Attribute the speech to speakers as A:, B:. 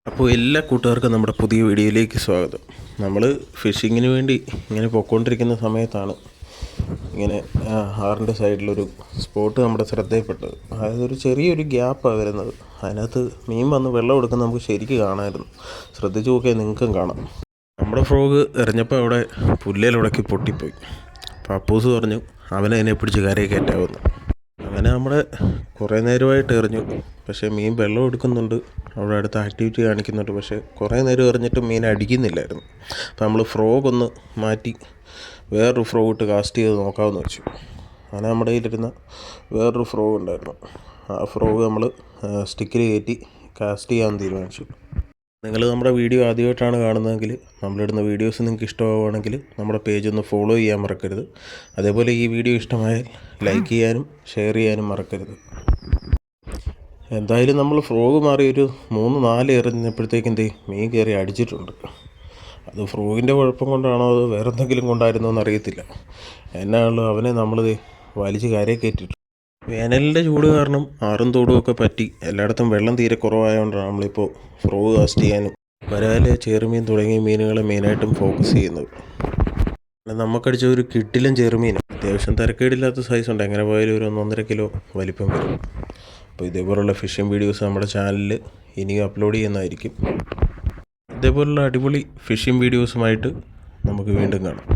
A: അപ്പോൾ എല്ലാ കൂട്ടുകാർക്കും നമ്മുടെ പുതിയ വീഡിയോയിലേക്ക് സ്വാഗതം. നമ്മൾ ഫിഷിങ്ങിന് വേണ്ടി ഇങ്ങനെ പോയിക്കൊണ്ടിരിക്കുന്ന സമയത്താണ് ഇങ്ങനെ ആറിൻ്റെ സൈഡിലൊരു സ്പോട്ട് നമ്മുടെ ശ്രദ്ധയിൽപ്പെട്ടത്. അതായത് ഒരു ചെറിയൊരു ഗ്യാപ്പാണ് വരുന്നത്. അതിനകത്ത് മീൻ വന്ന് വെള്ളം എടുക്കുന്നത് നമുക്ക് ശരിക്കും കാണാമായിരുന്നു. ശ്രദ്ധിച്ച് നോക്കിയാൽ നിങ്ങൾക്കും കാണാം. നമ്മുടെ ഫ്രോഗ് എറിഞ്ഞപ്പോൾ അവിടെ പുല്ലേലുടക്കി പൊട്ടിപ്പോയി. അപ്പോൾ അപ്പൂസ് പറഞ്ഞു അവനെ പിടിച്ച് കരയിൽ കയറ്റാവുന്നു. അങ്ങനെ നമ്മുടെ കുറേ നേരമായിട്ട് എറിഞ്ഞു, പക്ഷേ മീൻ വെള്ളം എടുക്കുന്നുണ്ട്, അവിടെ അടുത്ത് ആക്ടിവിറ്റി കാണിക്കുന്നുണ്ട്. പക്ഷേ കുറേ നേരം എറിഞ്ഞിട്ട് മീൻ അടിക്കുന്നില്ലായിരുന്നു. അപ്പോൾ നമ്മൾ ഫ്രോഗ് ഒന്ന് മാറ്റി വേറൊരു ഫ്രോഗ് ഇട്ട് കാസ്റ്റ് ചെയ്ത് നോക്കാമെന്ന് വെച്ചു. അങ്ങനെ നമ്മുടെ കയ്യിലിരുന്ന വേറൊരു ഫ്രോഗ് ഉണ്ടായിരുന്നു. ആ ഫ്രോഗ് നമ്മൾ സ്റ്റിക്കിൽ കയറ്റി കാസ്റ്റ് ചെയ്യാൻ തീരുമാനിച്ചു. നിങ്ങൾ നമ്മുടെ വീഡിയോ ആദ്യമായിട്ടാണ് കാണുന്നതെങ്കിൽ നമ്മളിടുന്ന വീഡിയോസ് നിങ്ങൾക്ക് ഇഷ്ടമാവുകയാണെങ്കിൽ നമ്മുടെ പേജ് ഒന്ന് ഫോളോ ചെയ്യാൻ മറക്കരുത്. അതേപോലെ ഈ വീഡിയോ ഇഷ്ടമായാൽ ലൈക്ക് ചെയ്യാനും ഷെയർ ചെയ്യാനും മറക്കരുത്. എന്തായാലും നമ്മൾ ഫ്രോഗ് മാറി ഒരു 3-4 എറിഞ്ഞപ്പോഴത്തേക്കും മീൻ കയറി അടിച്ചിട്ടുണ്ട്. അത് ഫ്രോഗിൻ്റെ കുഴപ്പം കൊണ്ടാണോ അത് വേറെ എന്തെങ്കിലും കൊണ്ടായിരുന്നോ എന്നറിയത്തില്ല. എന്നാണല്ലോ അവനെ നമ്മൾ വലിച്ച് കരയിൽ കയറ്റിട്ടു. വേനലിൻ്റെ ചൂട് കാരണം ആറും തോടും ഒക്കെ പറ്റി എല്ലായിടത്തും വെള്ളം തീരെ കുറവായതുകൊണ്ടാണ് നമ്മളിപ്പോൾ ഫ്രോഗ് കാസ്റ്റ് ചെയ്യാനും വരാല്, ചെറുമീൻ തുടങ്ങിയ മീനുകളെ മെയിനായിട്ടും ഫോക്കസ് ചെയ്യുന്നത്. നമുക്കടിച്ച ഒരു കിട്ടിലും ചെറുമീൻ അത്യാവശ്യം തിരക്കേടില്ലാത്ത സൈസുണ്ട്. എങ്ങനെ പോയാലും ഒരു 1.5 കിലോ വലിപ്പം വരും. അപ്പോൾ ഇതേപോലുള്ള ഫിഷിംഗ് വീഡിയോസ് നമ്മുടെ ചാനലിൽ ഇനിയും അപ്ലോഡ് ചെയ്യുന്നതായിരിക്കും. ഇതേപോലുള്ള അടിപൊളി ഫിഷിംഗ് വീഡിയോസുമായിട്ട് നമുക്ക് വീണ്ടും കാണാം.